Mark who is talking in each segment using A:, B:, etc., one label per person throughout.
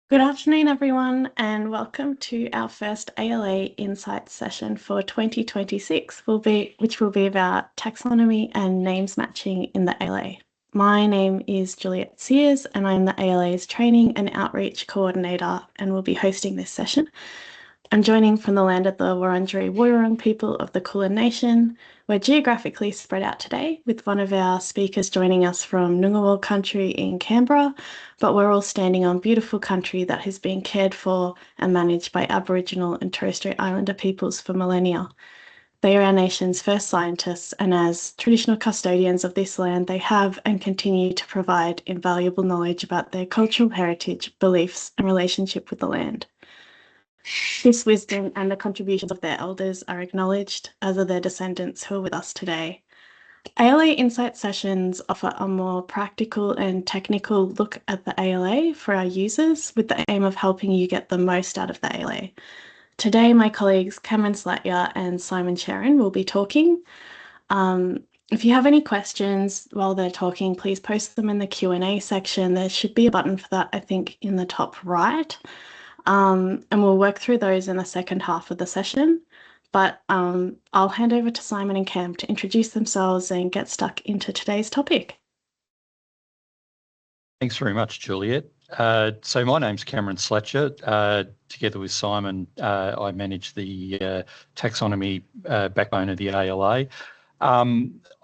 A: Good afternoon, everyone, and welcome to our first ALA Insights session for 2026, which will be about taxonomy and names matching in the ALA. My name is Juliet Sears, and I'm the ALA's Training and Outreach Coordinator and will be hosting this session. I'm joining from the land of the Wurundjeri Woiwurrung people of the Kulin Nation. We're geographically spread out today, with one of our speakers joining us from Ngunnawal country in Canberra, but we're all standing on beautiful country that has been cared for and managed by Aboriginal and Torres Strait Islander peoples for millennia. They are our nation's first scientists, and as traditional custodians of this land, they have and continue to provide invaluable knowledge about their cultural heritage, beliefs, and relationship with the land. This wisdom and the contributions of their elders are acknowledged, as are their descendants who are with us today. ALA Insight sessions offer a more practical and technical look at the ALA for our users, with the aim of helping you get the most out of the ALA. Today, my colleagues Cameron Slatyer and Simon Sharon will be talking. If you have any questions while they're talking, please post them in the Q&A section. There should be a button for that, I think, in the top right. And we'll work through those in the second half of the session. But I'll hand over to Simon and Cam to introduce themselves and get stuck into today's topic.
B: Thanks very much, Juliet. So my name's Cameron Slatcher. Together with Simon, I manage the taxonomy backbone of the ALA.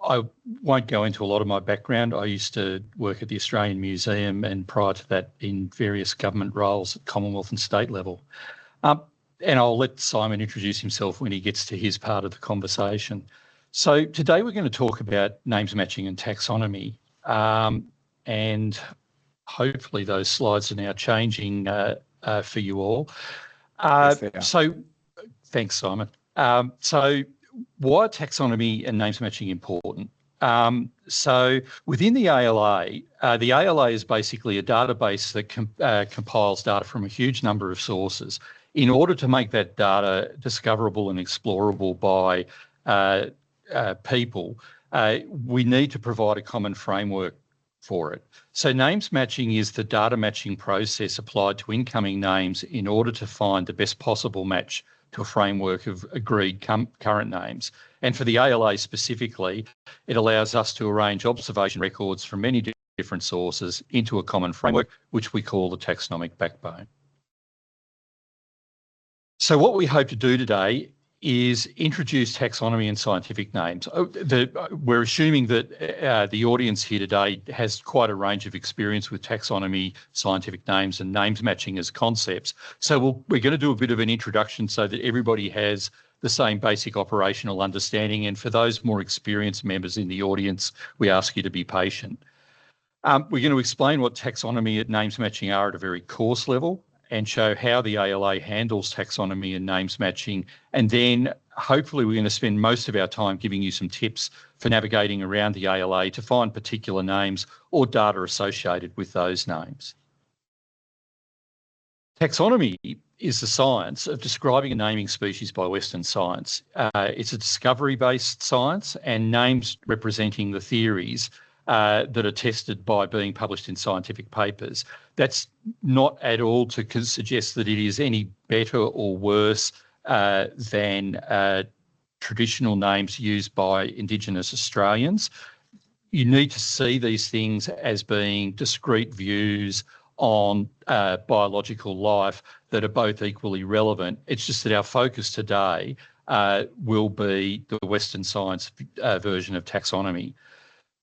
B: I won't go into a lot of my background. I used to work at the Australian Museum and prior to that in various government roles at Commonwealth and state level. And I'll let Simon introduce himself when he gets to his part of the conversation. So today we're going to talk about names matching and taxonomy. And hopefully those slides are now changing for you all.
C: Yes, they are.
B: So thanks, Simon. So why are taxonomy and names matching important? So within the ALA is basically a database that compiles data from a huge number of sources. In order to make that data discoverable and explorable by people, we need to provide a common framework for it. So names matching is the data matching process applied to incoming names in order to find the best possible match to a framework of agreed current names. And for the ALA specifically, it allows us to arrange observation records from many different sources into a common framework, which we call the taxonomic backbone. So what we hope to do today is introduce taxonomy and scientific names. We're assuming that the audience here today has quite a range of experience with taxonomy, scientific names and names matching as concepts. So we're going to do a bit of an introduction so that everybody has the same basic operational understanding. And for those more experienced members in the audience, we ask you to be patient. We're going to explain what taxonomy and names matching are at a very coarse level, and show how the ALA handles taxonomy and names matching. And then hopefully we're going to spend most of our time giving you some tips for navigating around the ALA to find particular names or data associated with those names. Taxonomy is the science of describing and naming species by Western science. It's a discovery-based science, and names representing the theories that are tested by being published in scientific papers. That's not at all to suggest that it is any better or worse than traditional names used by Indigenous Australians. You need to see these things as being discrete views on biological life that are both equally relevant. It's just that our focus today will be the Western science version of taxonomy.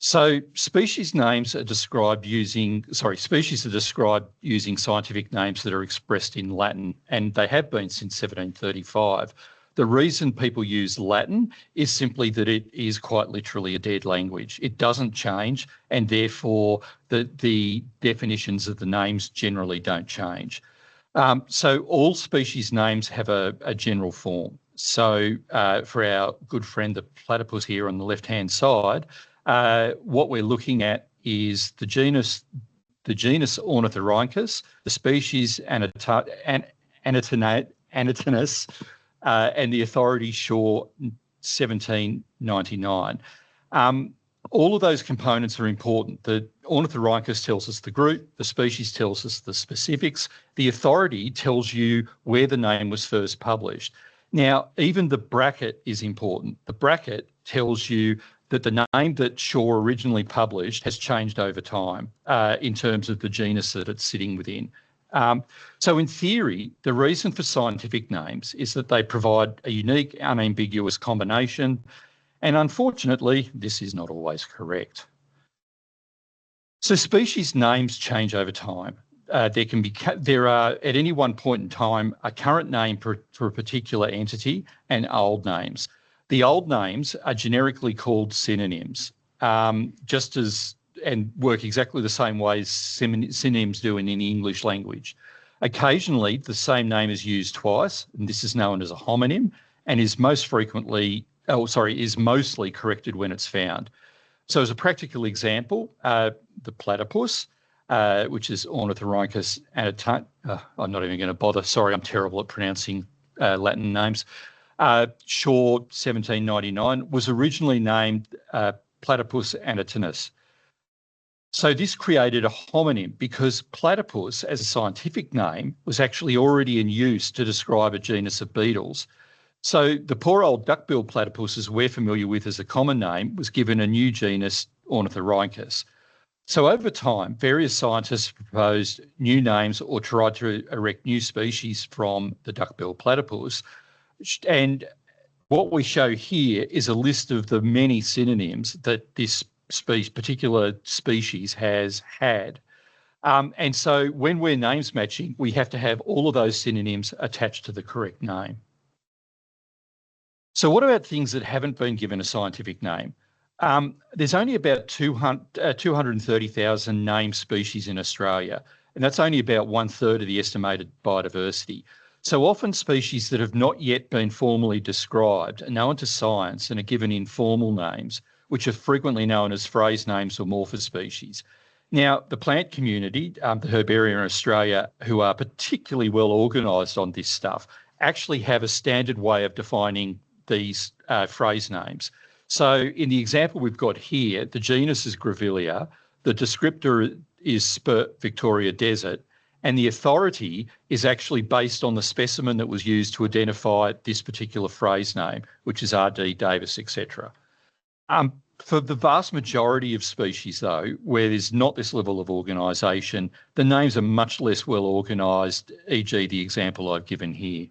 B: So species are described using scientific names that are expressed in Latin, and they have been since 1735. The reason people use Latin is simply that it is quite literally a dead language. It doesn't change, and therefore the definitions of the names generally don't change. So all species names have a general form. So for our good friend, the platypus here on the left-hand side, what we're looking at is the genus Ornithorhynchus, the species Anatinus, and the authority Shaw 1799. All of those components are important. The ornithorhynchus tells us the group, the species tells us the specifics, the authority tells you where the name was first published. Now, even the bracket is important. The bracket tells you that the name that Shaw originally published has changed over time in terms of the genus that it's sitting within. So in theory, the reason for scientific names is that they provide a unique, unambiguous combination. And unfortunately, this is not always correct. So species names change over time. There are at any one point in time a current name for a particular entity and old names. The old names are generically called synonyms, and work exactly the same way as synonyms do in the English language. Occasionally, the same name is used twice, and this is known as a homonym, and is mostly corrected when it's found. So as a practical example, the platypus, which is Ornithorhynchus anatomicus, I'm not even going to bother. Sorry, I'm terrible at pronouncing Latin names. Shaw, 1799, was originally named Platypus anatomicus. So this created a homonym because platypus, as a scientific name, was actually already in use to describe a genus of beetles. So the poor old duck-billed platypus, as we're familiar with as a common name, was given a new genus, Ornithorhynchus. So over time, various scientists proposed new names or tried to erect new species from the duck-billed platypus. And what we show here is a list of the many synonyms that this particular species has had. And so when we're names matching, we have to have all of those synonyms attached to the correct name. So what about things that haven't been given a scientific name? There's only about 230,000 named species in Australia, and that's only about 1/3 of the estimated biodiversity. So often species that have not yet been formally described are known to science and are given informal names, which are frequently known as phrase names or morphospecies. Now, the plant community, the herbaria in Australia, who are particularly well organised on this stuff, actually have a standard way of defining these phrase names. So in the example we've got here, the genus is Grevillea, the descriptor is Spurt Victoria Desert, and the authority is actually based on the specimen that was used to identify this particular phrase name, which is R.D. Davis, etc. For the vast majority of species, though, where there's not this level of organisation, the names are much less well organised, e.g. the example I've given here.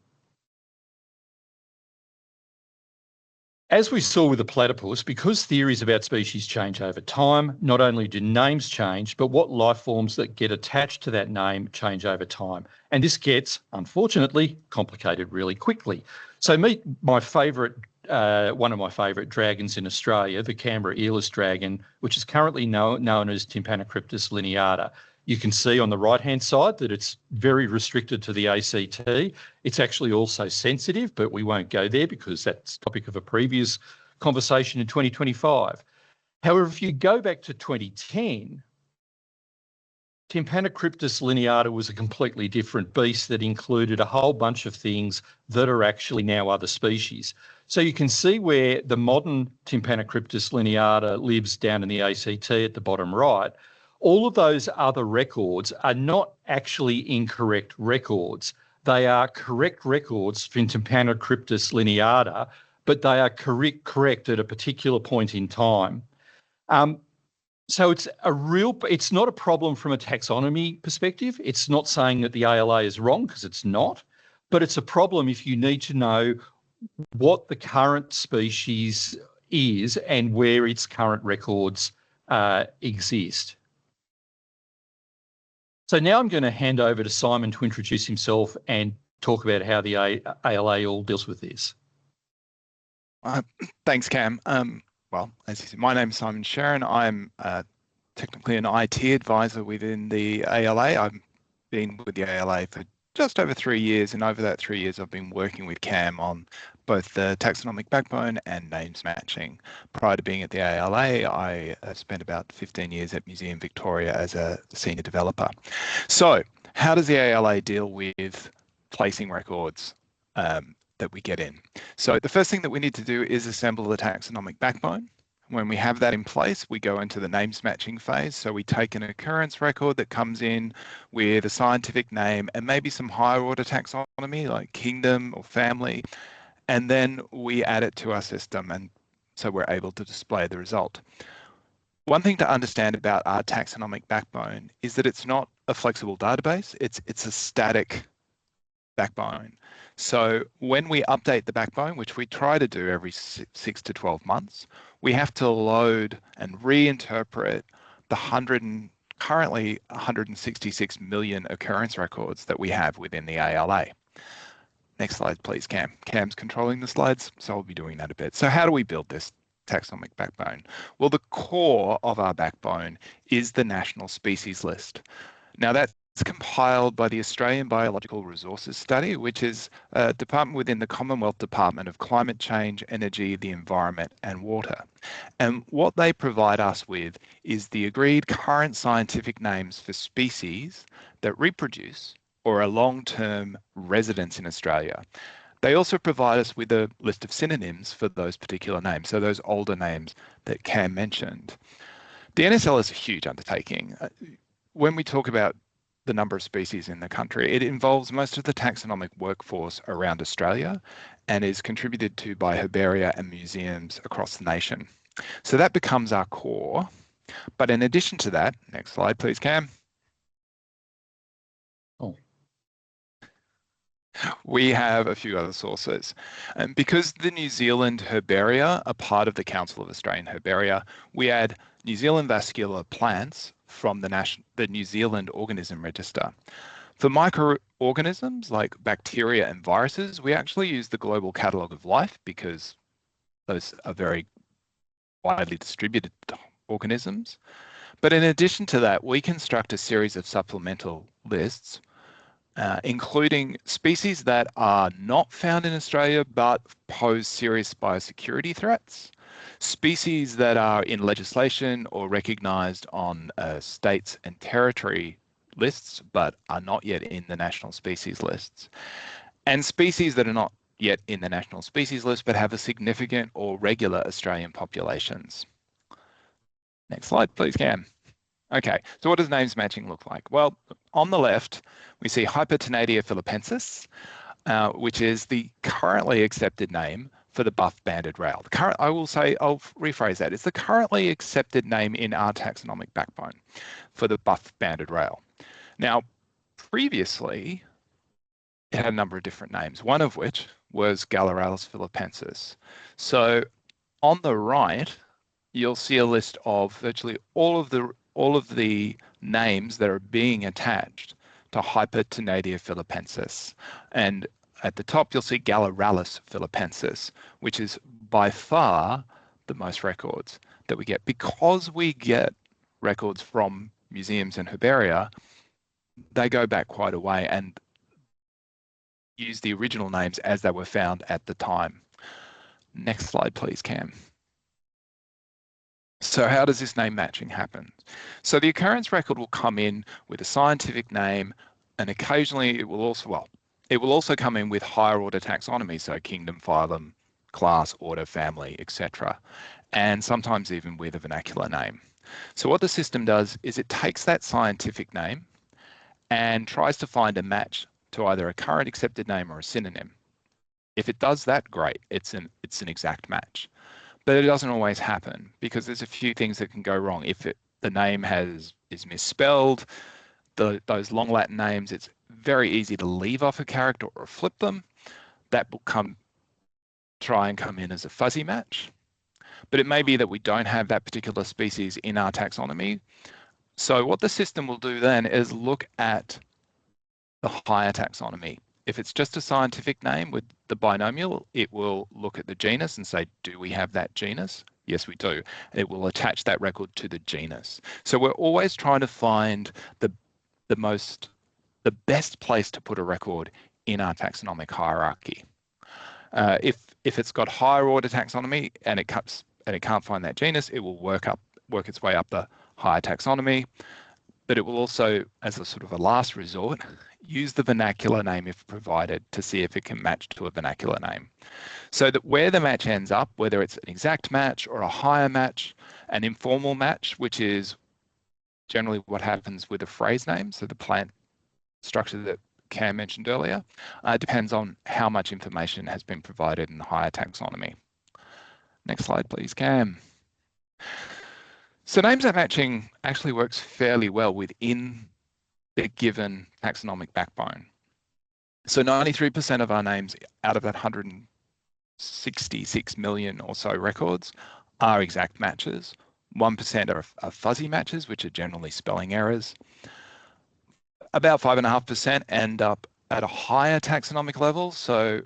B: As we saw with the platypus, because theories about species change over time, not only do names change, but what life forms that get attached to that name change over time. And this gets, unfortunately, complicated really quickly. So meet my favourite, one of my favourite dragons in Australia, the Canberra earless dragon, which is currently known as Tympanocryptus lineata. You can see on the right-hand side that it's very restricted to the ACT. It's actually also sensitive, but we won't go there because that's the topic of a previous conversation in 2025. However, if you go back to 2010, Tympanocryptus lineata was a completely different beast that included a whole bunch of things that are actually now other species. So you can see where the modern Tympanocryptus lineata lives down in the ACT at the bottom right. All of those other records are not actually incorrect records. They are correct records for Tympanocryptus lineata, but they are correct at a particular point in time. So it's not a problem from a taxonomy perspective. It's not saying that the ALA is wrong, because it's not, but it's a problem if you need to know what the current species is and where its current records exist. So now I'm going to hand over to Simon to introduce himself and talk about how the ALA all deals with this.
C: Thanks, Cam. Well, as you said, my name is Simon Sharon. I'm technically an IT advisor within the ALA. I've been with the ALA for just over 3 years, and over that 3 years I've been working with Cam on both the taxonomic backbone and names matching. Prior to being at the ALA, I spent about 15 years at Museum Victoria as a senior developer. So how does the ALA deal with placing records that we get in? So the first thing that we need to do is assemble the taxonomic backbone. When we have that in place, we go into the names matching phase. So we take an occurrence record that comes in with a scientific name and maybe some higher order taxonomy like kingdom or family, and then we add it to our system, and so we're able to display the result. One thing to understand about our taxonomic backbone is that it's not a flexible database, it's a static backbone. So when we update the backbone, which we try to do every 6 to 12 months, we have to load and reinterpret the currently 166 million occurrence records that we have within the ALA. Next slide, please, Cam. Cam's controlling the slides, so I'll be doing that a bit. So how do we build this taxonomic backbone? Well, the core of our backbone is the National Species List. Now that's compiled by the Australian Biological Resources Study, which is a department within the Commonwealth Department of Climate Change, Energy, the Environment and Water. And what they provide us with is the agreed current scientific names for species that reproduce or are long-term residents in Australia. They also provide us with a list of synonyms for those particular names, so those older names that Cam mentioned. The NSL is a huge undertaking. When we talk about the number of species in the country, it involves most of the taxonomic workforce around Australia and is contributed to by herbaria and museums across the nation. So that becomes our core. But in addition to that, next slide, please, Cam. We have a few other sources. And because the New Zealand herbaria are part of the Council of Australian Herbaria, we add New Zealand vascular plants from the New Zealand Organism Register. For microorganisms like bacteria and viruses, we actually use the Global Catalogue of Life because those are very widely distributed organisms. But in addition to that, we construct a series of supplemental lists including species that are not found in Australia but pose serious biosecurity threats, species that are in legislation or recognised on states and territory lists but are not yet in the national species lists, and species that are not yet in the national species list but have a significant or regular Australian populations. Next slide, please, Cam. Okay, so what does names matching look like? Well, on the left, we see Hypertonatia philippensis, which is the currently accepted name for the buff-banded rail. I'll rephrase that. It's the currently accepted name in our taxonomic backbone for the buff-banded rail. Now, previously, it had a number of different names, one of which was Gallerellus philippensis. So on the right, you'll see a list of virtually all of the names that are being attached to Hypertonatia philippensis. And at the top, you'll see Gallerellus philippensis, which is by far the most records that we get. Because we get records from museums and herbaria, they go back quite a way and use the original names as they were found at the time. Next slide, please, Cam. So how does this name matching happen? So the occurrence record will come in with a scientific name, and occasionally it will also come in with higher order taxonomy, so kingdom, phylum, class, order, family, etc., and sometimes even with a vernacular name. So what the system does is it takes that scientific name and tries to find a match to either a current accepted name or a synonym. If it does that, great, it's an exact match. But it doesn't always happen because there's a few things that can go wrong. If the name is misspelled, those long Latin names, it's very easy to leave off a character or flip them. That will try and come in as a fuzzy match. But it may be that we don't have that particular species in our taxonomy. So what the system will do then is look at the higher taxonomy. If it's just a scientific name with the binomial, it will look at the genus and say, do we have that genus? Yes, we do. It will attach that record to the genus. So we're always trying to find the best place to put a record in our taxonomic hierarchy. If it's got higher order taxonomy and it can't find that genus, it will work its way up the higher taxonomy. but it will also, as a sort of a last resort, use the vernacular name if provided to see if it can match to a vernacular name. So that where the match ends up, whether it's an exact match or a higher match, an informal match, which is generally what happens with a phrase name, so the plant structure that Cam mentioned earlier, depends on how much information has been provided in the higher taxonomy. Next slide, please, Cam. So names matching actually works fairly well within the given taxonomic backbone. So 93% of our names out of that 166 million or so records are exact matches. 1% are fuzzy matches, which are generally spelling errors. About 5.5% end up at a higher taxonomic level. So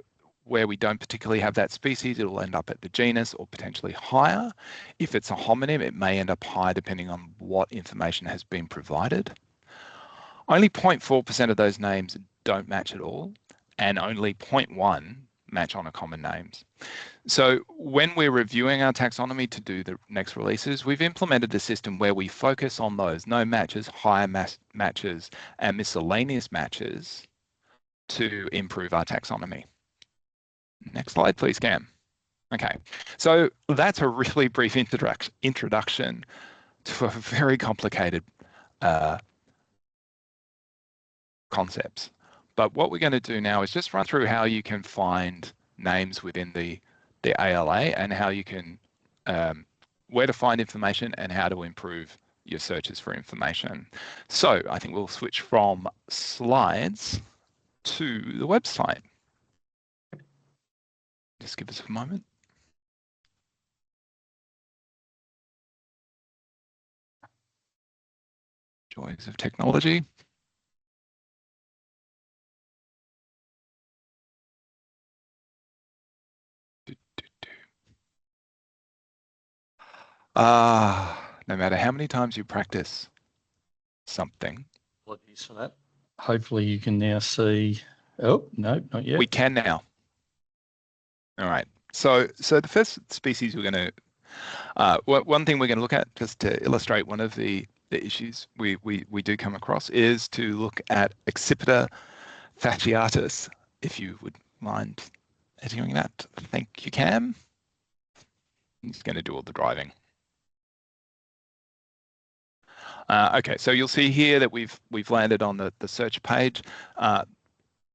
C: where we don't particularly have that species, it'll end up at the genus or potentially higher. If it's a homonym, it may end up higher depending on what information has been provided. Only 0.4% of those names don't match at all, and only 0.1 match on a common names. So when we're reviewing our taxonomy to do the next releases, we've implemented a system where we focus on those no matches, higher matches, and miscellaneous matches to improve our taxonomy. Next slide, please, Cam. Okay, so that's a really brief introduction to a very complicated concepts. But what we're going to do now is just run through how you can find names within the ALA and how you can, where to find information and how to improve your searches for information. So I think we'll switch from slides to the website. Just give us a moment. Joys of technology. No matter how many times you practice something.
B: Apologies for that. Hopefully you can now see. Oh, no, not yet.
C: We can now. All right. So the first species we're going to, one thing we're going to look at, just to illustrate one of the issues we do come across, is to look at Accipiter fasciatus, if you would mind doing that. Thank you, Cam. He's going to do all the driving. Okay, so you'll see here that we've landed on the search page.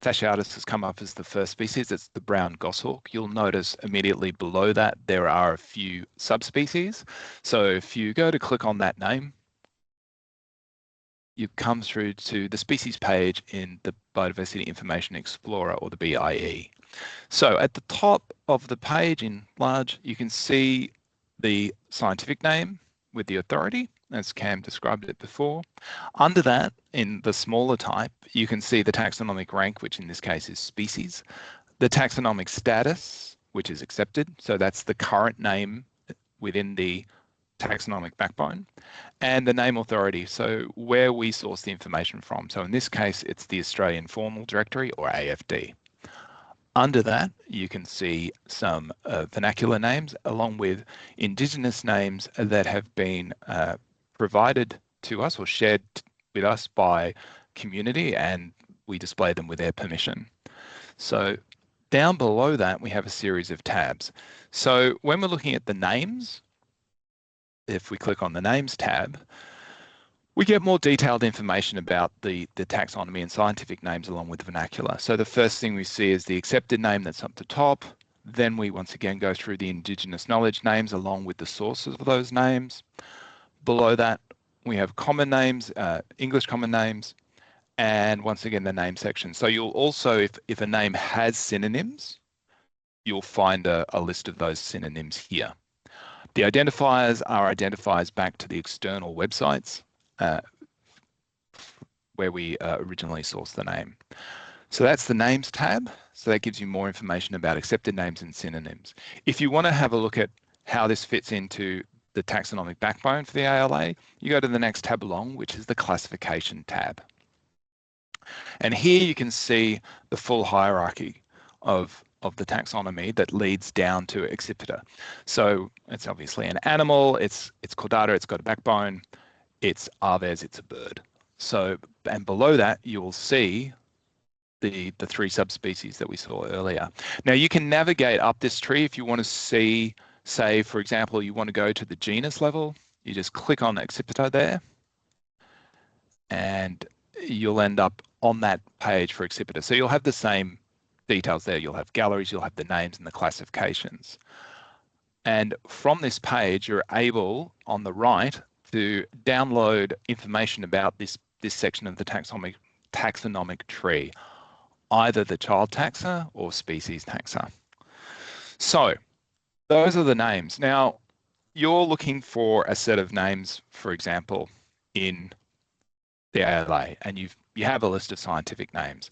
C: Fasciatus has come up as the first species. It's the brown goshawk. You'll notice immediately below that there are a few subspecies. So if you go to click on that name, you come through to the species page in the Biodiversity Information Explorer, or the BIE. So at the top of the page in large, you can see the scientific name with the authority, as Cam described it before. Under that, in the smaller type, you can see the taxonomic rank, which in this case is species, the taxonomic status, which is accepted. So that's the current name within the taxonomic backbone, and the name authority, so where we source the information from. So in this case, it's the Australian Formal Directory, or AFD. Under that, you can see some vernacular names along with Indigenous names that have been provided to us or shared with us by community, and we display them with their permission. So down below that, we have a series of tabs. So when we're looking at the names, if we click on the Names tab, we get more detailed information about the taxonomy and scientific names along with the vernacular. So the first thing we see is the accepted name that's up the top. Then we once again go through the Indigenous knowledge names along with the sources of those names. Below that, we have common names, English common names, and once again, the name section. So you'll also, if a name has synonyms, you'll find a list of those synonyms here. The identifiers are identifiers back to the external websites where we originally sourced the name. So that's the Names tab. So that gives you more information about accepted names and synonyms. If you want to have a look at how this fits into the taxonomic backbone for the ALA, you go to the next tab along, which is the Classification tab. And here you can see the full hierarchy of the taxonomy that leads down to Accipiter. So it's obviously an animal, it's chordata, it's got a backbone, it's aves, it's a bird. So, and below that, you will see the three subspecies that we saw earlier. Now you can navigate up this tree if you want to see, say, for example, you want to go to the genus level, you just click on Accipiter there, and you'll end up on that page for Accipiter. So you'll have the same details there. You'll have galleries, you'll have the names and the classifications. And from this page, you're able, on the right, to download information about this section of the taxonomic tree, either the child taxa or species taxa. So those are the names. Now, you're looking for a set of names, for example, in the ALA, and you have a list of scientific names.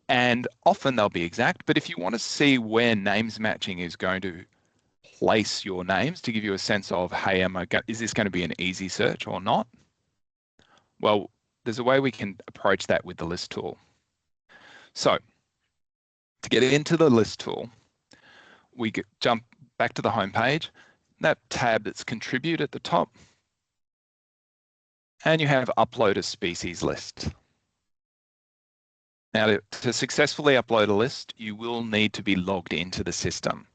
C: And often they'll be exact, but if you want to see where names matching is going to place your names to give you a sense of, hey, is this going to be an easy search or not? Well, there's a way we can approach that with the list tool. So to get into the list tool, we jump back to the home page, that tab that's contribute at the top, and you have upload a species list. Now, to successfully upload a list, you will need to be logged into the system.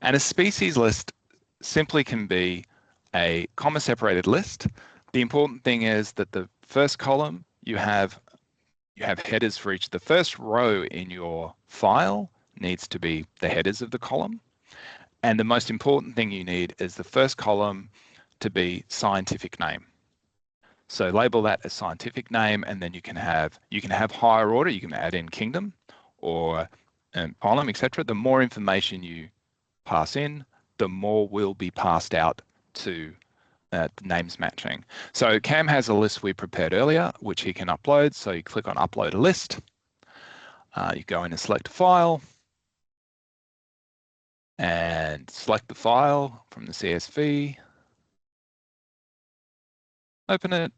C: And a species list simply can be a comma-separated list. The important thing is that the first column, you have headers for each. The first row in your file needs to be the headers of the column. And the most important thing you need is the first column to be scientific name. So label that as scientific name, and then you can have higher order. You can add in kingdom or phylum, etc. The more information you pass in, the more will be passed out to names matching. So Cam has a list we prepared earlier, which he can upload. So you click on upload a list. You go in and select a file, and select the file from the CSV. Open it.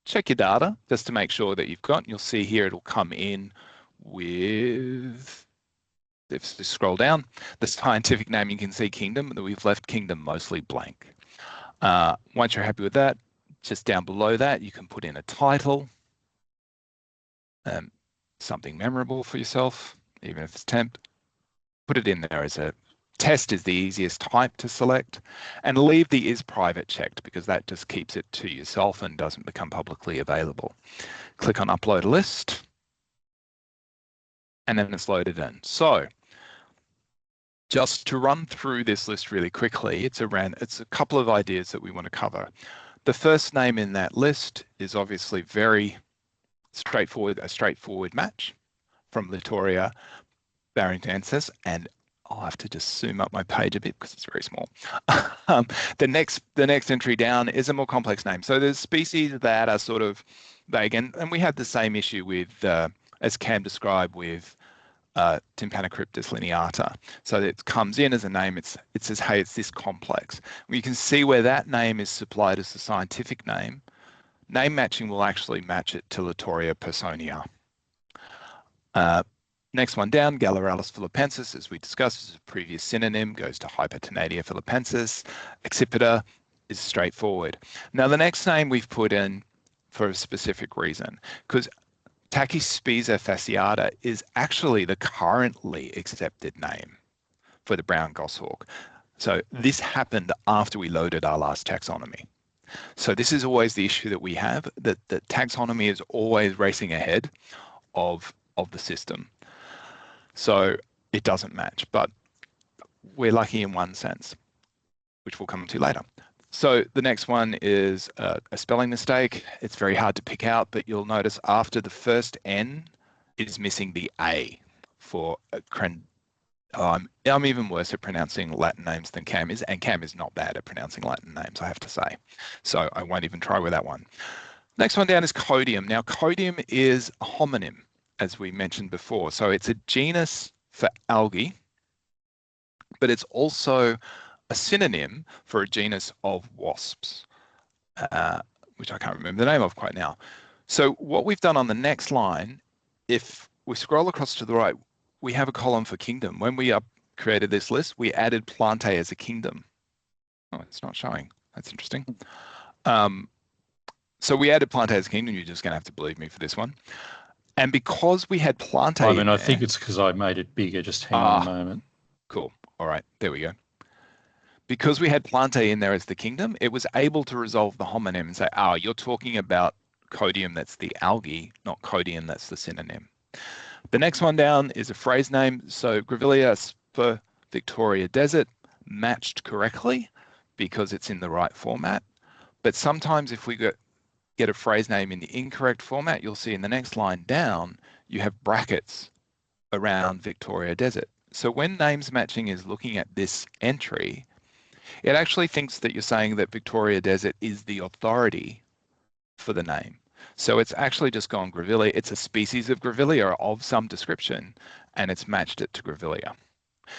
C: Check your data just to make sure that you've got. You'll see here it'll come in with, if you scroll down, the scientific name, you can see kingdom, that we've left kingdom mostly blank. Once you're happy with that, just down below that, you can put in a title, something memorable for yourself, even if it's temp. Put it in there as a test is the easiest type to select, and leave the is private checked because that just keeps it to yourself and doesn't become publicly available. Click on upload a list, and then it's loaded in. So just to run through this list really quickly, it's a couple of ideas that we want to cover. The first name in that list is obviously very straightforward, a straightforward match from Litoria barringtonensis, and I'll have to just zoom up my page a bit because it's very small. The next entry down is a more complex name. So there's species that are sort of vague, and we had the same issue with, as Cam described, with Tympanocryptus lineata. So it comes in as a name, it says, hey, it's this complex. You can see where that name is supplied as the scientific name. Name matching will actually match it to Litoria personea. Next one down, Gallerellus philippensis, as we discussed, is a previous synonym, goes to Hypertonadia philippensis. Accipiter is straightforward. Now, the next name we've put in for a specific reason, because Tachyspisa fasciata is actually the currently accepted name for the brown goshawk. So this happened after we loaded our last taxonomy. So this is always the issue that we have, that the taxonomy is always racing ahead of the system. So it doesn't match, but we're lucky in one sense, which we'll come to later. So the next one is a spelling mistake. It's very hard to pick out, but you'll notice after the first N is missing the A for I'm even worse at pronouncing Latin names than Cam is, and Cam is not bad at pronouncing Latin names, I have to say. So I won't even try with that one. Next one down is Codium. Now, Codium is a homonym, as we mentioned before. So it's a genus for algae, but it's also a synonym for a genus of wasps, which I can't remember the name of quite now. So what we've done on the next line, if we scroll across to the right, we have a column for kingdom. When we created this list, we added Plantae as a kingdom. Oh, it's not showing. That's interesting. So we added Plantae as kingdom. You're just going to have to believe me for this one. And because we had Plantae in
B: I
C: there,
B: think it's because I made it bigger. Just hang on a moment.
C: Cool. All right, there we go. Because we had Plantae in there as the kingdom, it was able to resolve the homonym and say, you're talking about codium, that's the algae, not codium, that's the synonym. The next one down is a phrase name. So Grevillea for Victoria Desert matched correctly because it's in the right format. But sometimes if we get a phrase name in the incorrect format, you'll see in the next line down, you have brackets around Victoria Desert. So when names matching is looking at this entry, it actually thinks that you're saying that Victoria Desert is the authority for the name. So it's actually just gone Grevillea. It's a species of Grevillea of some description, and it's matched it to Grevillea.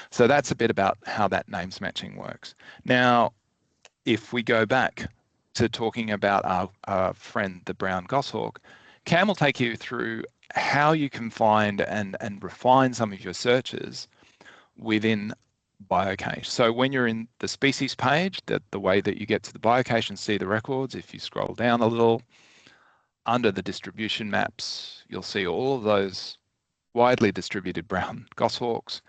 C: So that's a bit about how that names matching works. Now, if we go back to talking about our friend, the brown goshawk, Cam will take you through how you can find and refine some of your searches within biocache. So when you're in the species page, the way that you get to the biocache and see the records, if you scroll down a little, under the distribution maps, you'll see all of those widely distributed brown goshawks.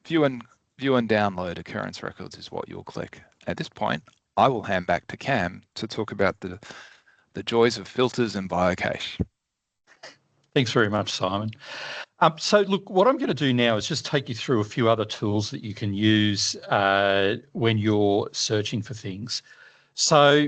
C: View and download occurrence records is what you'll click. At this point, I will hand back to Cam to talk about the joys of filters and biocache.
B: Thanks very much, Simon. So look, what I'm going to do now is just take you through a few other tools that you can use when you're searching for things. So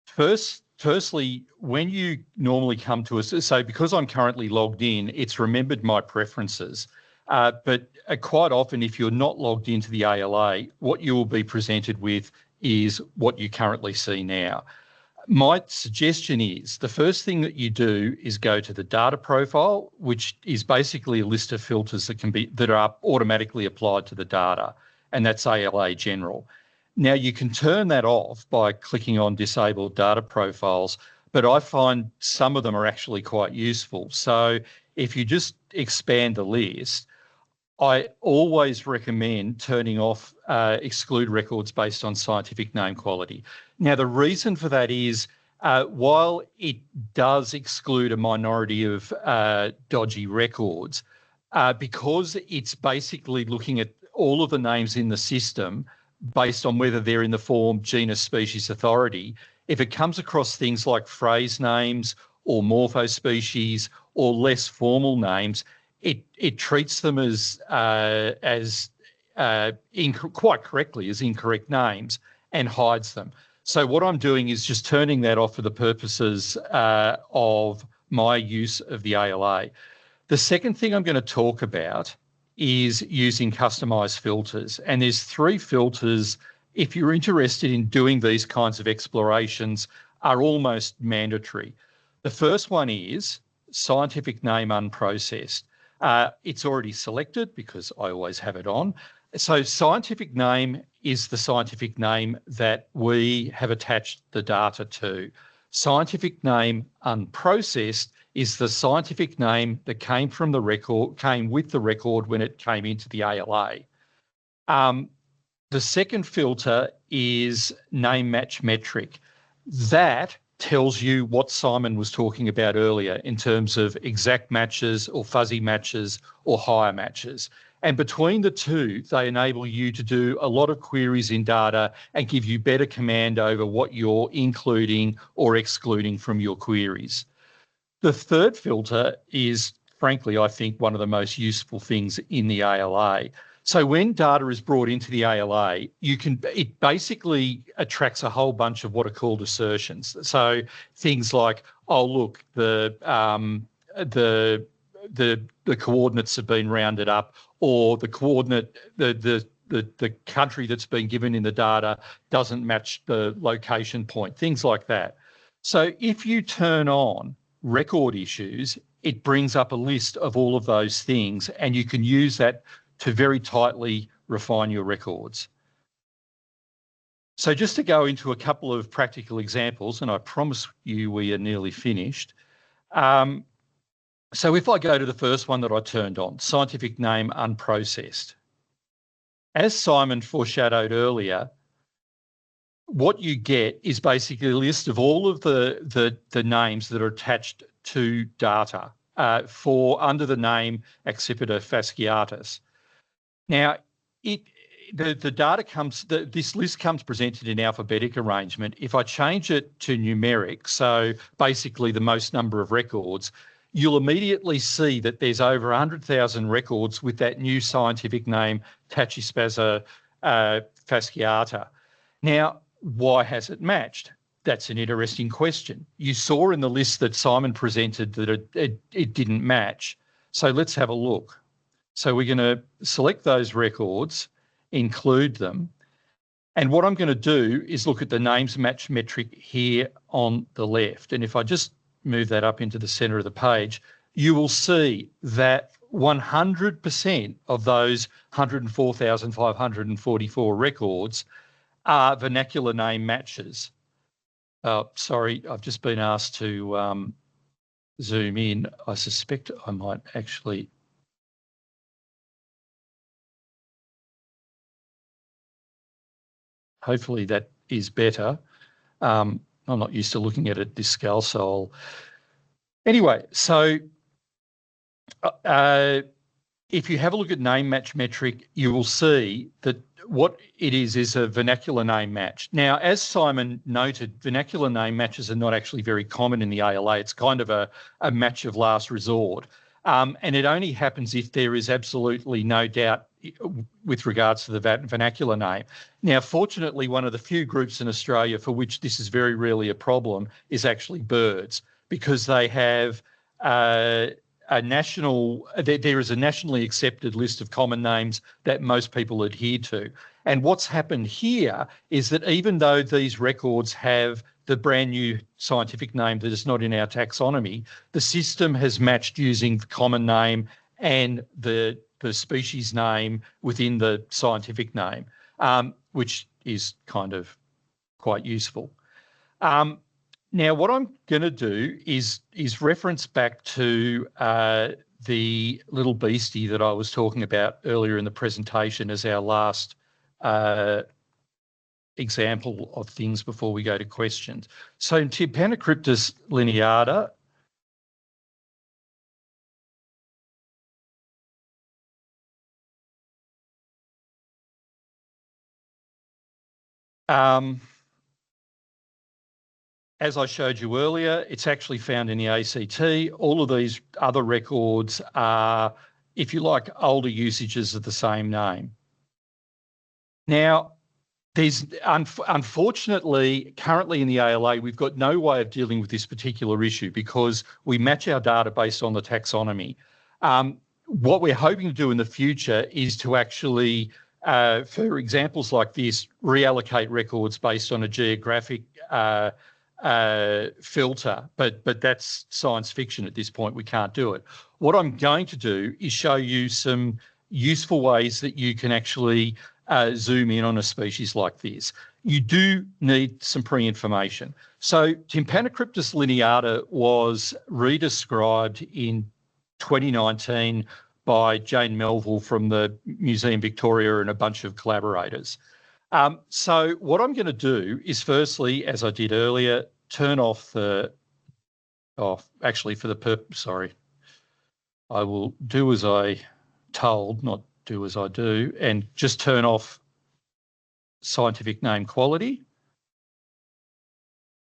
B: firstly, when you normally come to us, so because I'm currently logged in, it's remembered my preferences. But quite often, if you're not logged into the ALA, what you will be presented with is what you currently see now. My suggestion is the first thing that you do is go to the data profile, which is basically a list of filters that are automatically applied to the data, and that's ALA general. Now you can turn that off by clicking on disable data profiles, but I find some of them are actually quite useful. So if you just expand the list, I always recommend turning off exclude records based on scientific name quality. Now, the reason for that is while it does exclude a minority of dodgy records, because it's basically looking at all of the names in the system based on whether they're in the form genus, species, authority, if it comes across things like phrase names or morphospecies or less formal names, it treats them as quite correctly as incorrect names and hides them. So what I'm doing is just turning that off for the purposes of my use of the ALA. The second thing I'm going to talk about is using customized filters. And there's 3 filters, if you're interested in doing these kinds of explorations, are almost mandatory. The first one is scientific name unprocessed. It's already selected because I always have it on. So scientific name is the scientific name that we have attached the data to. Scientific name unprocessed is the scientific name that came with the record when it came into the ALA. The second filter is name match metric. That tells you what Simon was talking about earlier in terms of exact matches or fuzzy matches or higher matches. And between the two, they enable you to do a lot of queries in data and give you better command over what you're including or excluding from your queries. The third filter is, frankly, I think one of the most useful things in the ALA. So when data is brought into the ALA, it basically attracts a whole bunch of what are called assertions. So things like, oh look, the coordinates have been rounded up, or the coordinate, the country that's been given in the data doesn't match the location point, things like that. So if you turn on record issues, it brings up a list of all of those things, and you can use that to very tightly refine your records. So just to go into a couple of practical examples, and I promise you we are nearly finished. So if I go to the first one that I turned on, scientific name unprocessed. As Simon foreshadowed earlier, what you get is basically a list of all of the names that are attached to data for under the name Accipiter fasciatus. Now, the data comes, this list comes presented in alphabetic arrangement. If I change it to numeric, so basically the most number of records, you'll immediately see that there's over 100,000 records with that new scientific name, Tachyspasa fasciata. Now, why has it matched? That's an interesting question. You saw in the list that Simon presented that it didn't match. So let's have a look. So we're going to select those records, include them. And what I'm going to do is look at the names match metric here on the left. And if I just move that up into the centre of the page, you will see that 100% of those 104,544 records are vernacular name matches. Sorry, I've just been asked to zoom in. I suspect I might actually... Hopefully that is better. I'm not used to looking at it this scale, so I'll... Anyway, so if you have a look at name match metric, you will see that what it is a vernacular name match. Now, as Simon noted, vernacular name matches are not actually very common in the ALA. It's kind of a match of last resort. And it only happens if there is absolutely no doubt with regards to the vernacular name. Now, fortunately, one of the few groups in Australia for which this is very rarely a problem is actually birds, because they have there is a nationally accepted list of common names that most people adhere to. And what's happened here is that even though these records have the brand new scientific name that is not in our taxonomy, the system has matched using the common name and the species name within the scientific name, which is kind of quite useful. Now, what I'm going to do is reference back to the little beastie that I was talking about earlier in the presentation as our last example of things before we go to questions. So in Tympanocryptus lineata, as I showed you earlier, it's actually found in the ACT. All of these other records are, if you like, older usages of the same name. Now, there's unfortunately, currently in the ALA, we've got no way of dealing with this particular issue because we match our data based on the taxonomy. What we're hoping to do in the future is to actually, for examples like this, reallocate records based on a geographic filter, but that's science fiction at this point. We can't do it. What I'm going to do is show you some useful ways that you can actually zoom in on a species like this. You do need some pre-information. So Tympanocryptus lineata was redescribed in 2019 by Jane Melville from the Museum Victoria and a bunch of collaborators. So what I'm going to do is firstly, as I did earlier, turn off the, actually for the purpose, sorry, I will do as I told, not do as I do, and just turn off scientific name quality.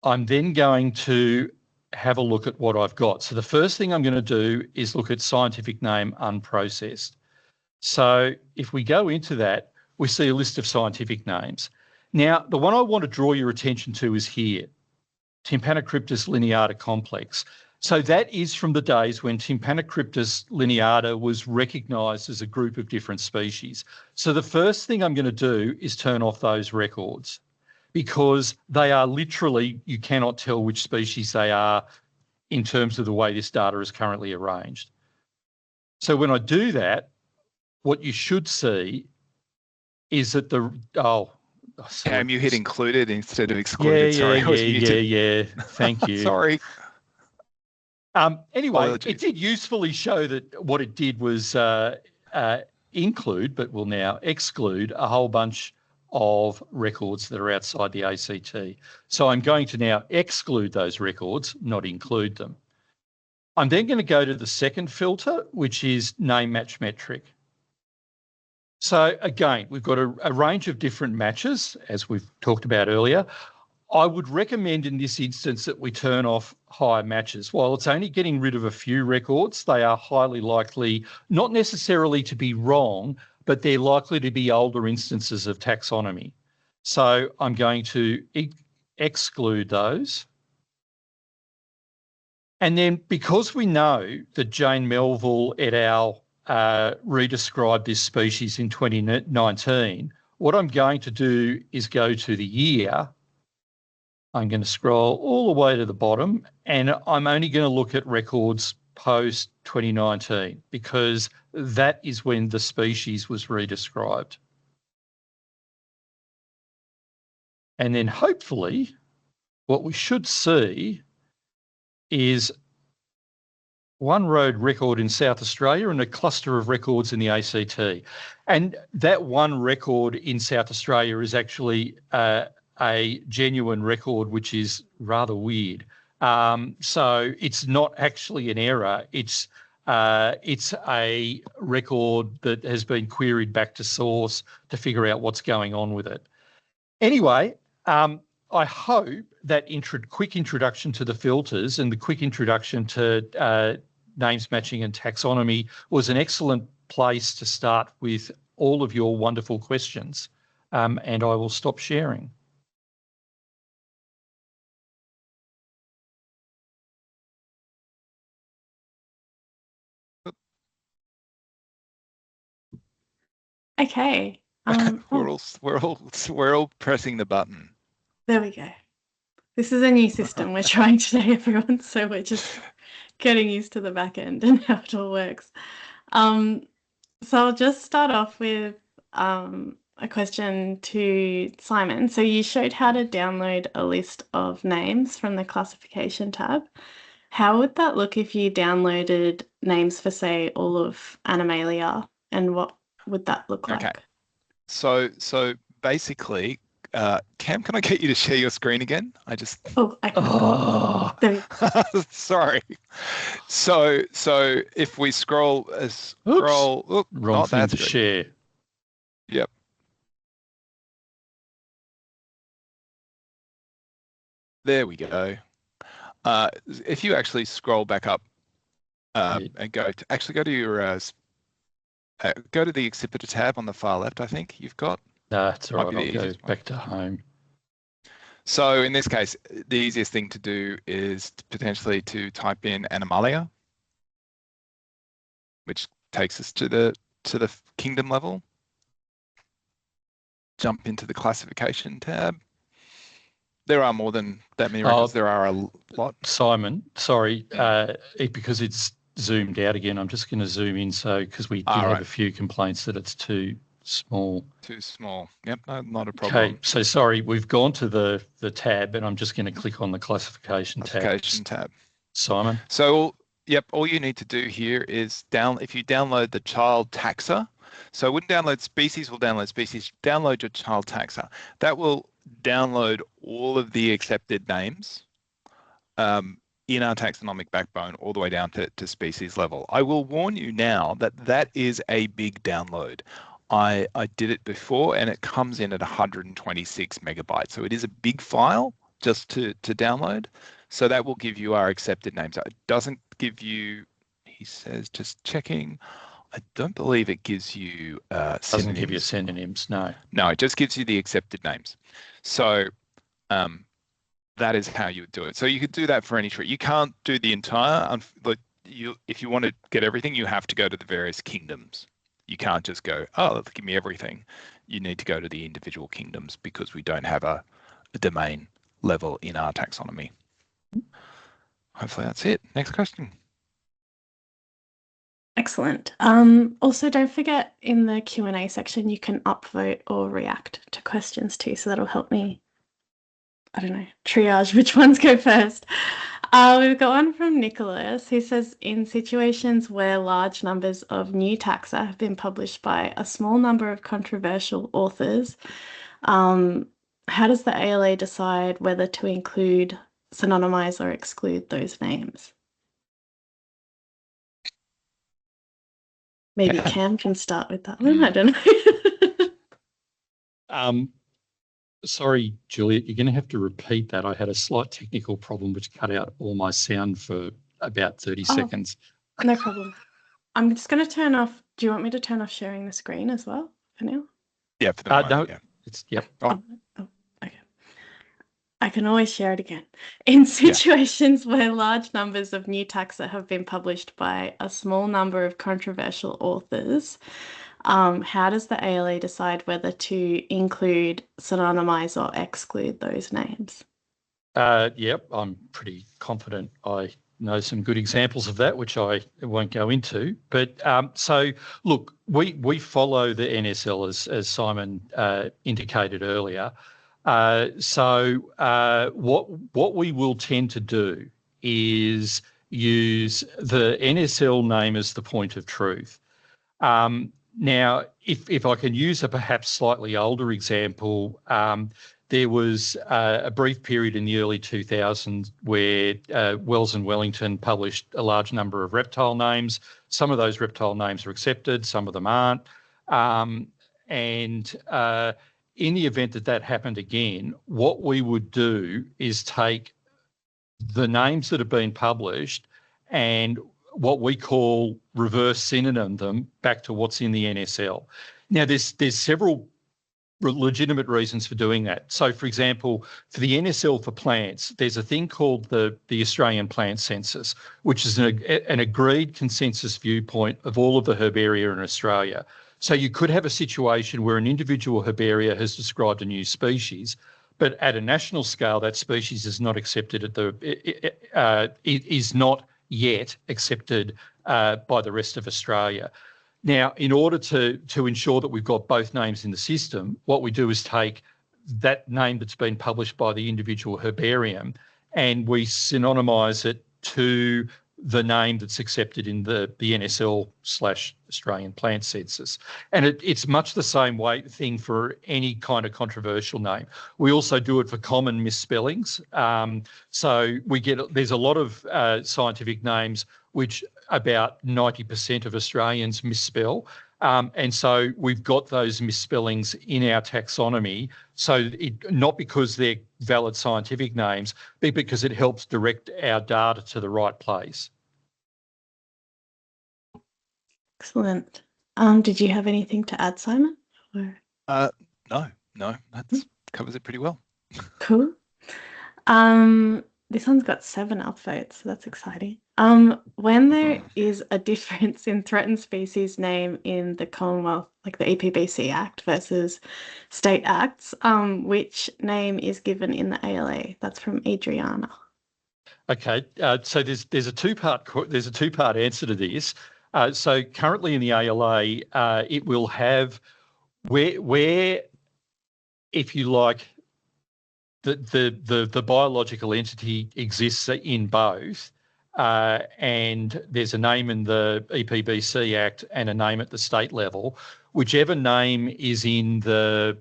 B: I'm then going to have a look at what I've got. So the first thing I'm going to do is look at scientific name unprocessed. So if we go into that, we see a list of scientific names. Now, the one I want to draw your attention to is here, Tympanocryptus lineata complex. So that is from the days when Tympanocryptus lineata was recognised as a group of different species. So the first thing I'm going to do is turn off those records because they are literally, you cannot tell which species they are in terms of the way this data is currently arranged. So when I do that, what you should see is that the,
C: Cam, you hit included instead of excluded. Sorry, I was muted.
B: Yeah. Thank you.
C: Sorry.
B: Anyway,
C: Apologies.
B: it did usefully show that what it did was include, but will now exclude a whole bunch of records that are outside the ACT. So I'm going to now exclude those records, not include them. I'm then going to go to the second filter, which is name match metric. So again, we've got a range of different matches, as we've talked about earlier. I would recommend in this instance that we turn off higher matches. While it's only getting rid of a few records, they are highly likely, not necessarily to be wrong, but they're likely to be older instances of taxonomy. So I'm going to exclude those. And then because we know that Jane Melville et al. Redescribed this species in 2019, what I'm going to do is go to the year. I'm going to scroll all the way to the bottom, and I'm only going to look at records post 2019 because that is when the species was redescribed. And then hopefully what we should see is one road record in South Australia and a cluster of records in the ACT. And that one record in South Australia is actually a genuine record, which is rather weird. So it's not actually an error. It's a record that has been queried back to source to figure out what's going on with it. Anyway, I hope that quick introduction to the filters and the quick introduction to names matching and taxonomy was an excellent place to start with all of your wonderful questions. And I will stop sharing.
A: Okay.
C: We're all pressing the button.
A: There we go. This is a new system we're trying today, everyone. So we're just getting used to the back end and how it all works. So I'll just start off with a question to Simon. So you showed how to download a list of names from the classification tab. How would that look if you downloaded names for, say, all of Animalia, and what would that look like?
C: Okay. So basically, Cam, can I get you to share your screen again? Sorry. So if we scroll,
B: wrong thing to share.
C: Yep. There we go. If you actually scroll back up and go to your go to the exhibitor tab on the far left, I think you've got.
B: No, it's all right. I'll go back to home.
C: So in this case, the easiest thing to do is potentially to type in Animalia, which takes us to the kingdom level. Jump into the classification tab. There are more than that many records. There are a lot.
B: Simon, sorry, because it's zoomed out again, I'm just going to zoom in because we do have a few complaints that it's too small.
C: Too small. Yep, no, not a problem.
B: Okay, so sorry, we've gone to the tab, and I'm just going to click on the classification tab. Simon?
C: So, yep, all you need to do here is if you download the child taxa, so it wouldn't download species, we'll download species, download your child taxa. That will download all of the accepted names in our taxonomic backbone all the way down to species level. I will warn you now that is a big download. I did it before and it comes in at 126 megabytes. So it is a big file just to download. So that will give you our accepted names. It doesn't give you, he says, just checking. I don't believe it gives you synonyms.
B: Doesn't give you synonyms, no.
C: No, it just gives you the accepted names. So that is how you would do it. So you could do that for any tree. You can't do the entire, if you want to get everything, you have to go to the various kingdoms. You can't just go, oh, give me everything. You need to go to the individual kingdoms because we don't have a domain level in our taxonomy. Hopefully that's it. Next question.
A: Excellent. Also, don't forget in the Q&A section, you can upvote or react to questions too. So that'll help me, I don't know, triage which ones go first. We've got one from Nicholas who says, in situations where large numbers of new taxa have been published by a small number of controversial authors, How does the ALA decide whether to include, synonymize, or exclude those names? Maybe Cam can start with that one. I don't know.
B: Sorry, Juliet, you're going to have to repeat that. I had a slight technical problem which cut out all my sound for about 30 seconds.
A: No problem. I'm just going to turn off. Do you want me to turn off sharing the screen as well for now?
C: Yeah, for the moment,
B: no,
C: yeah.
B: Yep.
A: Okay. I can always share it again. In situations where large numbers of new taxa have been published by a small number of controversial authors, how does the ALA decide whether to include, synonymize, or exclude those names?
B: Yep, I'm pretty confident I know some good examples of that, which I won't go into. But so, look, we follow the NSL as Simon indicated earlier. So what we will tend to do is use the NSL name as the point of truth. Now, if I can use a perhaps slightly older example, there was a brief period in the early 2000s where Wells and Wellington published a large number of reptile names. Some of those reptile names are accepted, some of them aren't. And in the event that that happened again, what we would do is take the names that have been published and what we call reverse synonym them back to what's in the NSL. Now, there's several legitimate reasons for doing that. So, for example, for the NSL for plants, there's a thing called the Australian Plant Census, which is an agreed consensus viewpoint of all of the herbaria in Australia. So you could have a situation where an individual herbaria has described a new species, but at a national scale, that species is not accepted is not yet accepted by the rest of Australia. Now, in order to ensure that we've got both names in the system, what we do is take that name that's been published by the individual herbarium and we synonymise it to the name that's accepted in the NSL/Australian Plant Census. And it's much the same thing for any kind of controversial name. We also do it for common misspellings. So there's a lot of scientific names which about 90% of Australians misspell. And so we've got those misspellings in our taxonomy. So not because they're valid scientific names, but because it helps direct our data to the right place.
A: Excellent. Did you have anything to add, Simon? Or...
C: No, that covers it pretty well.
A: Cool. This one's got 7 upvotes, so that's exciting. When there is a difference in threatened species name in the Commonwealth, like the EPBC Act versus state acts, which name is given in the ALA? That's from Adriana.
B: Okay, so there's a two-part answer to this. So currently in the ALA, it will have where if you like, the biological entity exists in both, and there's a name in the EPBC Act and a name at the state level. Whichever name is in the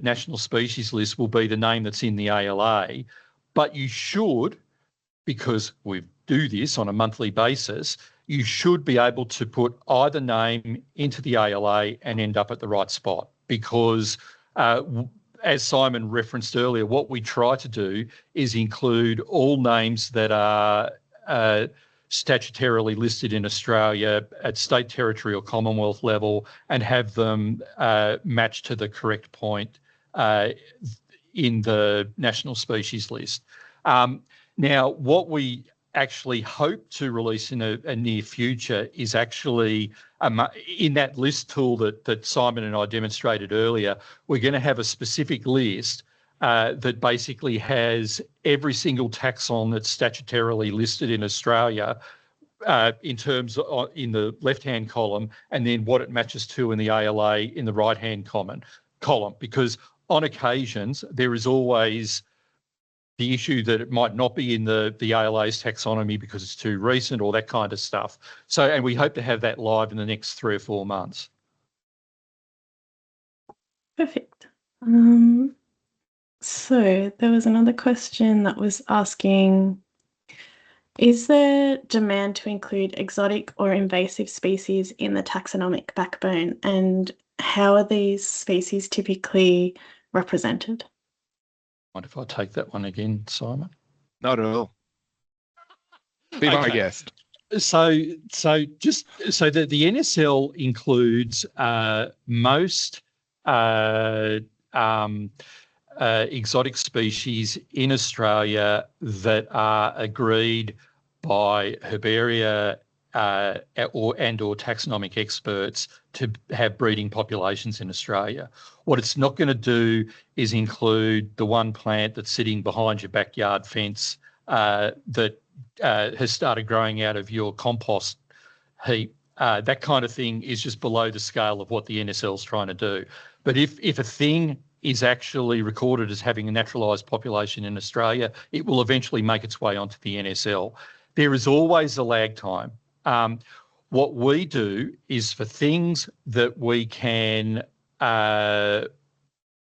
B: national species list will be the name that's in the ALA. But you should, because we do this on a monthly basis, you should be able to put either name into the ALA and end up at the right spot, because as Simon referenced earlier, what we try to do is include all names that are statutorily listed in Australia at state, territory or Commonwealth level and have them matched to the correct point in the national species list. Now, what we actually hope to release in a near future is actually in that list tool that Simon and I demonstrated earlier, we're going to have a specific list that basically has every single taxon that's statutorily listed in Australia in terms of, in the left-hand column, and then what it matches to in the ALA in the right-hand column, because on occasions there is always the issue that it might not be in the ALA's taxonomy because it's too recent or that kind of stuff. So, and we hope to have that live in the next 3 or 4 months.
A: Perfect. So there was another question that was asking, is there demand to include exotic or invasive species in the taxonomic backbone, and how are these species typically represented?
B: Mind if I take that one again, Simon?
C: Not at all. Be my guest.
B: So the NSL includes most exotic species in Australia that are agreed by herbaria or taxonomic experts to have breeding populations in Australia. What it's not going to do is include the one plant that's sitting behind your backyard fence that has started growing out of your compost heap. That kind of thing is just below the scale of what the NSL is trying to do. But if a thing is actually recorded as having a naturalised population in Australia, it will eventually make its way onto the NSL. There is always a lag time. What we do is for things that we can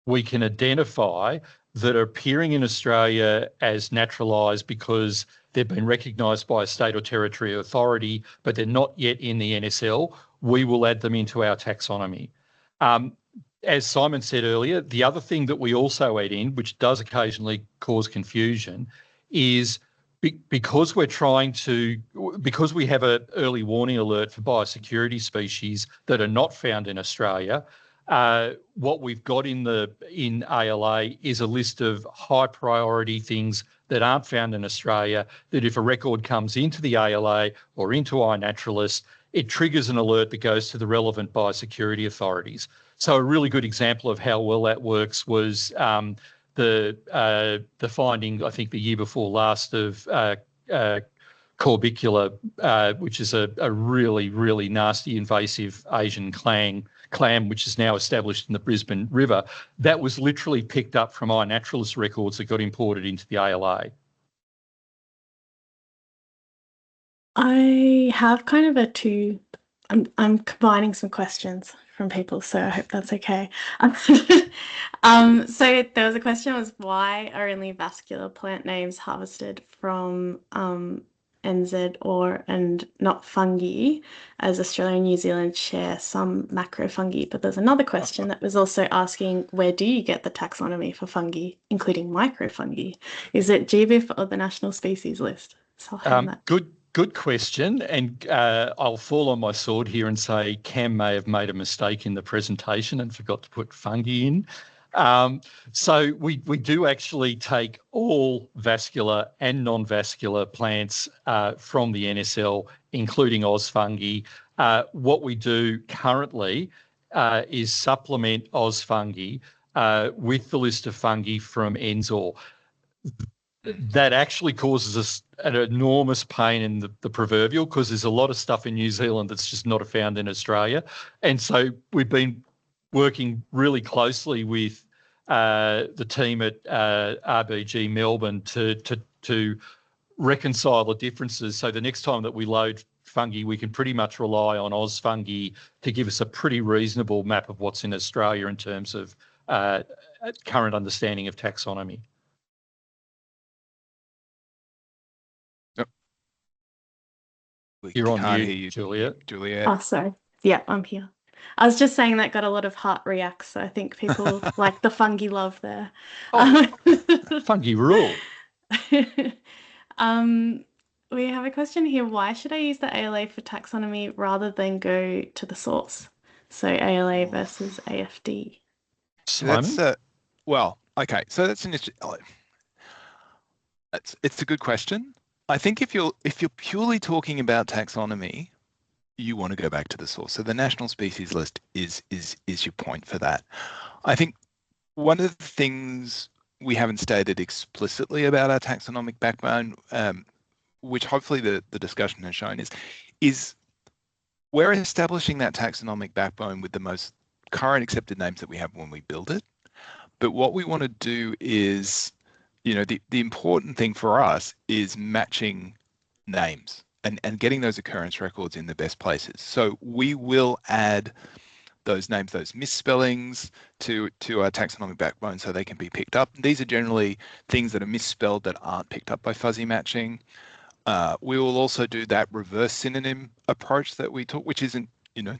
B: identify that are appearing in Australia as naturalised because they've been recognised by a state or territory authority, but they're not yet in the NSL, we will add them into our taxonomy. As Simon said earlier, the other thing that we also add in, which does occasionally cause confusion, is because we have an early warning alert for biosecurity species that are not found in Australia, what we've got in ALA is a list of high priority things that aren't found in Australia, that if a record comes into the ALA or into iNaturalist, it triggers an alert that goes to the relevant biosecurity authorities. So a really good example of how well that works was the finding, I think the year before last, of Corbicula, which is a really, really nasty invasive Asian clam, which is now established in the Brisbane River. That was literally picked up from iNaturalist records that got imported into the ALA.
A: I have kind of I'm combining some questions from people, so I hope that's okay. So there was a question, was why are only vascular plant names harvested from NZ and not fungi, as Australia and New Zealand share some macrofungi? But there's another question that was also asking, where do you get the taxonomy for fungi, including microfungi? Is it GBIF or the National Species List? So I'll hand that.
B: Good question, and I'll fall on my sword here and say Cam may have made a mistake in the presentation and forgot to put fungi in. So we do actually take all vascular and non-vascular plants from the NSL, including Oz fungi. What we do currently is supplement Oz fungi with the list of fungi from NZOR. That actually causes us an enormous pain in the proverbial, because there's a lot of stuff in New Zealand that's just not found in Australia. And so we've been working really closely with the team at RBG Melbourne to reconcile the differences. So the next time that we load fungi, we can pretty much rely on Oz fungi to give us a pretty reasonable map of what's in Australia in terms of current understanding of taxonomy. You're on mute, Juliet.
A: Oh, sorry. Yeah, I'm here. I was just saying that got a lot of heart reacts, so I think people like the fungi love there.
B: Fungi rule.
A: We have a question here. Why should I use the ALA for taxonomy rather than go to the source? So ALA versus AFD.
B: Simon?
C: Well, okay. So that's it's a good question. I think if you're purely talking about taxonomy, you want to go back to the source. So the National Species List is your point for that. I think one of the things we haven't stated explicitly about our taxonomic backbone, which hopefully the discussion has shown, is we're establishing that taxonomic backbone with the most current accepted names that we have when we build it. But what we want to do is, the important thing for us is matching names and getting those occurrence records in the best places. So we will add those names, those misspellings to our taxonomic backbone so they can be picked up. These are generally things that are misspelled that aren't picked up by fuzzy matching. We will also do that reverse synonym approach that we took, which isn't,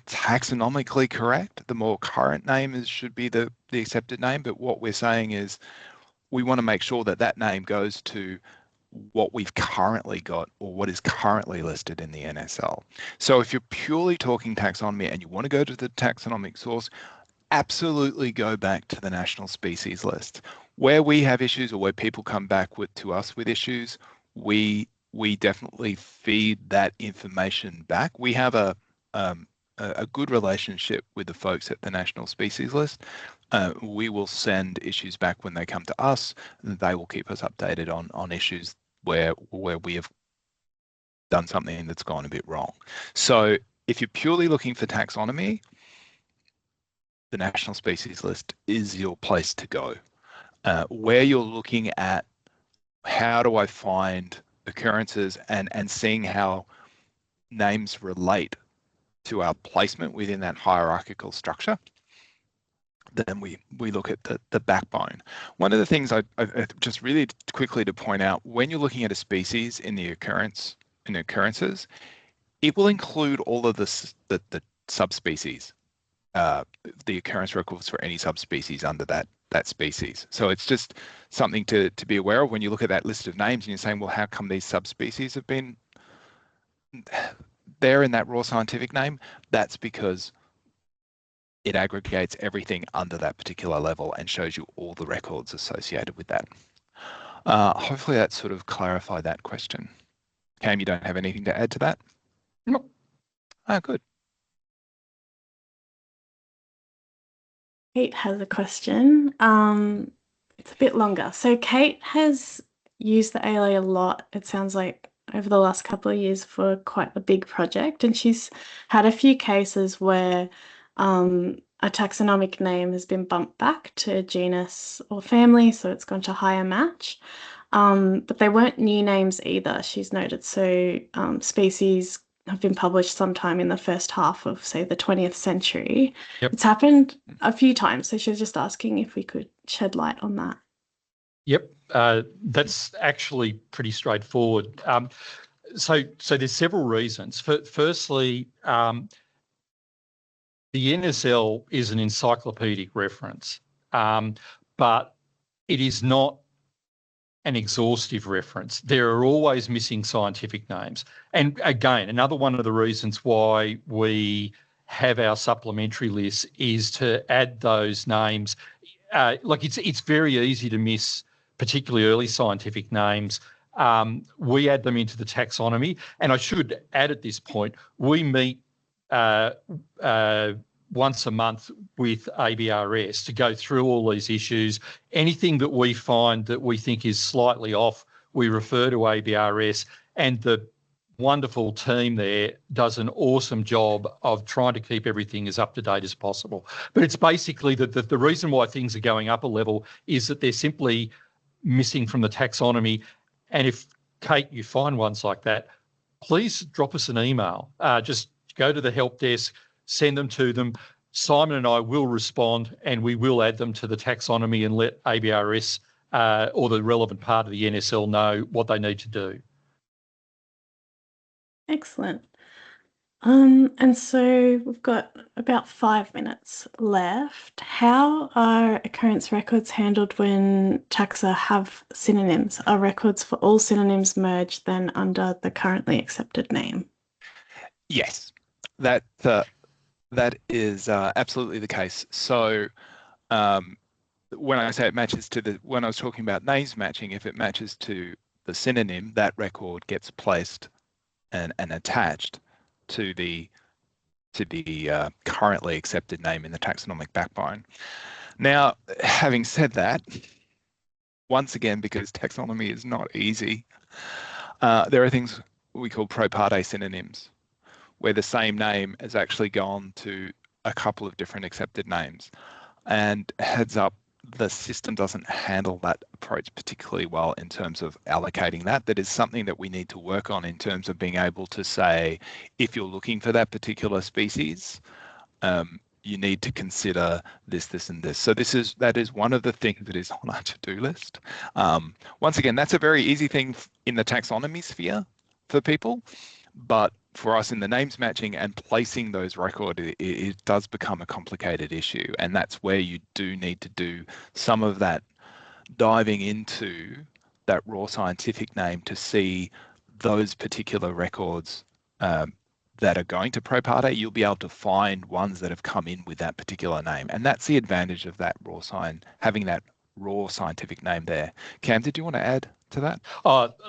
C: taxonomically correct. The more current name should be the accepted name. But what we're saying is we want to make sure that that name goes to what we've currently got or what is currently listed in the NSL. So if you're purely talking taxonomy and you want to go to the taxonomic source, absolutely go back to the national species list. Where we have issues or where people come back to us with issues, we definitely feed that information back. We have a good relationship with the folks at the national species list. We will send issues back when they come to us, and they will keep us updated on issues where we have done something that's gone a bit wrong. So if you're purely looking for taxonomy, the national species list is your place to go. Where you're looking at how do I find occurrences and seeing how names relate to our placement within that hierarchical structure, then we look at the backbone. One of the things I just really quickly to point out, when you're looking at a species in the occurrences, it will include all of the subspecies, the occurrence records for any subspecies under that species. So it's just something to be aware of when you look at that list of names and you're saying, well, how come these subspecies have been there in that raw scientific name? That's because it aggregates everything under that particular level and shows you all the records associated with that. Hopefully that sort of clarified that question. Cam, you don't have anything to add to that?
B: Nope.
C: Oh, good.
A: Kate has a question. It's a bit longer. So Kate has used the ALA a lot, it sounds like, over the last couple of years for quite a big project. And she's had a few cases where a taxonomic name has been bumped back to genus or family, so it's gone to higher match. But they weren't new names either, she's noted. So species have been published sometime in the first half of, say, the 20th century.
B: Yep.
A: It's happened a few times, so she was just asking if we could shed light on that.
B: Yep, that's actually pretty straightforward. So there's several reasons. Firstly, the NSL is an encyclopedic reference, but it is not an exhaustive reference. There are always missing scientific names. And again, another one of the reasons why we have our supplementary list is to add those names. Like it's very easy to miss particularly early scientific names. We add them into the taxonomy. And I should add at this point, we meet once a month with ABRS to go through all these issues. Anything that we find that we think is slightly off, we refer to ABRS, and the wonderful team there does an awesome job of trying to keep everything as up to date as possible. But it's basically that the reason why things are going up a level is that they're simply missing from the taxonomy. And if, Kate, you find ones like that, please drop us an email. Just go to the help desk, send them to them. Simon and I will respond and we will add them to the taxonomy and let ABRS or the relevant part of the NSL know what they need to do.
A: Excellent. And so we've got about 5 minutes left. How are occurrence records handled when taxa have synonyms? Are records for all synonyms merged then under the currently accepted name?
C: Yes, that is absolutely the case. So when I say it matches to when I was talking about names matching, if it matches to the synonym, that record gets placed and attached to the currently accepted name in the taxonomic backbone. Now, having said that, once again, because taxonomy is not easy, there are things we call pro parte synonyms, where the same name has actually gone to a couple of different accepted names. And heads up, the system doesn't handle that approach particularly well in terms of allocating that. That is something that we need to work on in terms of being able to say, if you're looking for that particular species, you need to consider this, this, and this. So that is one of the things that is on our to-do list. Once again, that's a very easy thing in the taxonomy sphere for people, but for us in the names matching and placing those records, it does become a complicated issue. And that's where you do need to do some of that diving into that raw scientific name to see those particular records that are going to pro parte. You'll be able to find ones that have come in with that particular name. And that's the advantage of that having that raw scientific name there. Cam, did you want to add to that?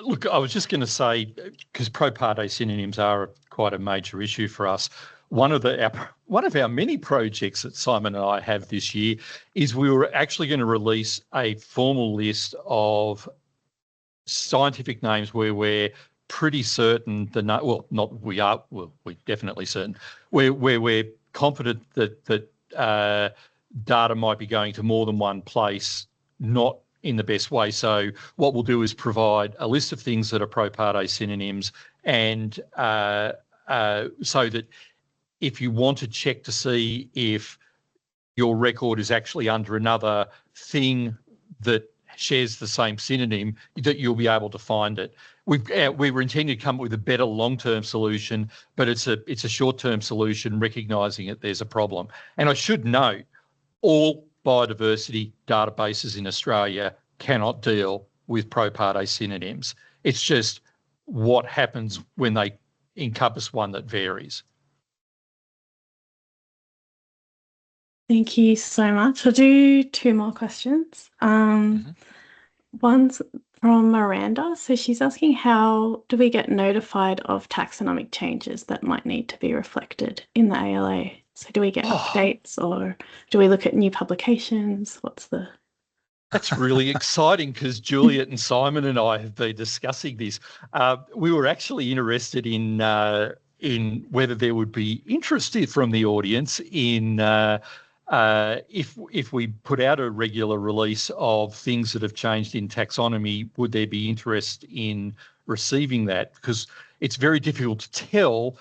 B: Look, I was just going to say, because pro parte synonyms are quite a major issue for us. One of our many projects that Simon and I have this year is we were actually going to release a formal list of scientific names where we're pretty certain we're definitely certain where we're confident that data might be going to more than one place, not in the best way. So what we'll do is provide a list of things that are pro parte synonyms, and so that if you want to check to see if your record is actually under another thing that shares the same synonym, that you'll be able to find it. We were intending to come up with a better long-term solution, but it's a short-term solution, recognising that there's a problem. And I should note, all biodiversity databases in Australia cannot deal with pro parte synonyms. It's just what happens when they encompass one that varies.
A: Thank you so much. I'll do two more questions. One's from Miranda. So she's asking, how do we get notified of taxonomic changes that might need to be reflected in the ALA? So do we get updates, or do we look at new publications?
B: That's really exciting, because Juliet and Simon and I have been discussing this. We were actually interested in whether there would be interest from the audience in if we put out a regular release of things that have changed in taxonomy, would there be interest in receiving that? Because it's very difficult to tell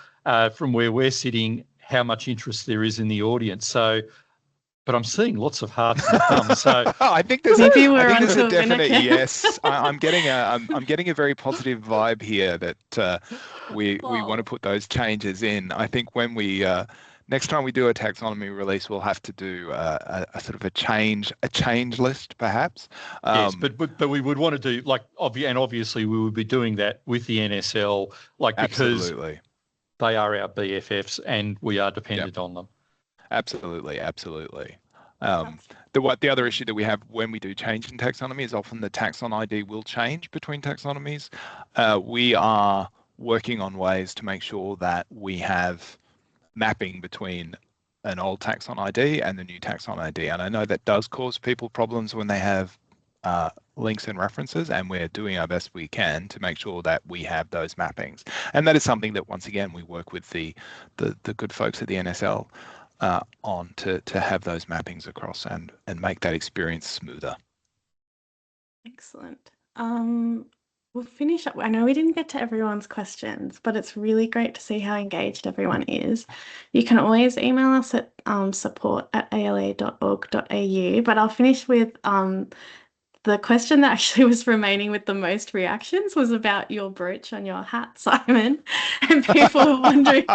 B: from where we're sitting how much interest there is in the audience. So, but I'm seeing lots of hearts and thumbs. So
C: I think there's a definite yes. I'm getting a very positive vibe here that we want to put those changes in. I think when we next time we do a taxonomy release, we'll have to do a sort of a change list, perhaps.
B: Yes, but we would want to do and obviously we would be doing that with the NSL, because they are our BFFs and we are dependent on them.
C: Absolutely. The other issue that we have when we do change in taxonomy is often the taxon ID will change between taxonomies. We are working on ways to make sure that we have mapping between an old taxon ID and the new taxon ID. And I know that does cause people problems when they have links and references, and we're doing our best we can to make sure that we have those mappings. And that is something that, once again, we work with the good folks at the NSL on to have those mappings across and make that experience smoother.
A: Excellent. We'll finish up. I know we didn't get to everyone's questions, but it's really great to see how engaged everyone is. You can always email us at support@ala.org.au, but I'll finish with the question that actually was remaining with the most reactions was about your brooch on your hat, Simon, and people were wondering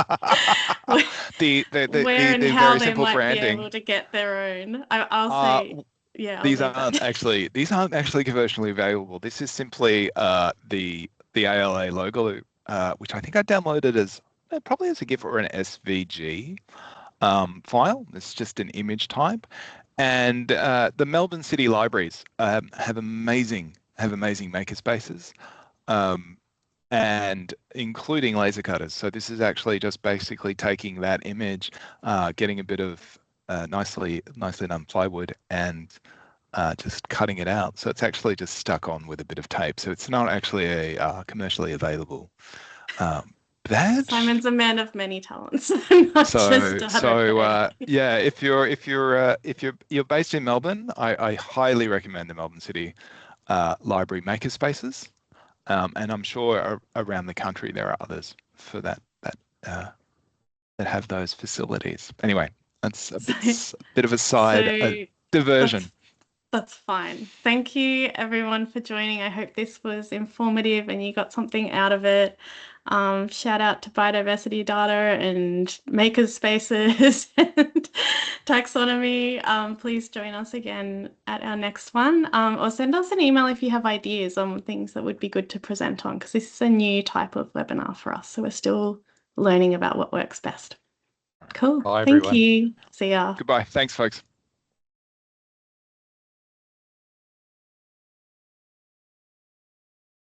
A: where and how they might be able to get their own. I'll say, yeah.
C: These aren't actually commercially available. This is simply the ALA logo, which I think I downloaded as probably as a GIF or an SVG file. It's just an image type. And the Melbourne City Libraries have amazing makerspaces, and including laser cutters. So this is actually just basically taking that image, getting a bit of nicely done plywood, and just cutting it out. So it's actually just stuck on with a bit of tape. So it's not actually a commercially available badge.
A: Simon's a man of many talents.
C: Yeah, if you're based in Melbourne, I highly recommend the Melbourne City Library makerspaces, and I'm sure around the country there are others for that have those facilities. Anyway, That's a
A: So-
C: bit of a side
A: So
C: diversion.
A: that's fine. Thank you everyone for joining. I hope this was informative and you got something out of it. Shout out to biodiversity data and makers spaces and taxonomy. Please join us again at our next one, or send us an email if you have ideas on things that would be good to present on, because this is a new type of webinar for us. So we're still learning about what works best. Cool.
B: Bye,
A: Thank
B: everyone.
A: you. See ya.
C: Goodbye. Thanks, folks.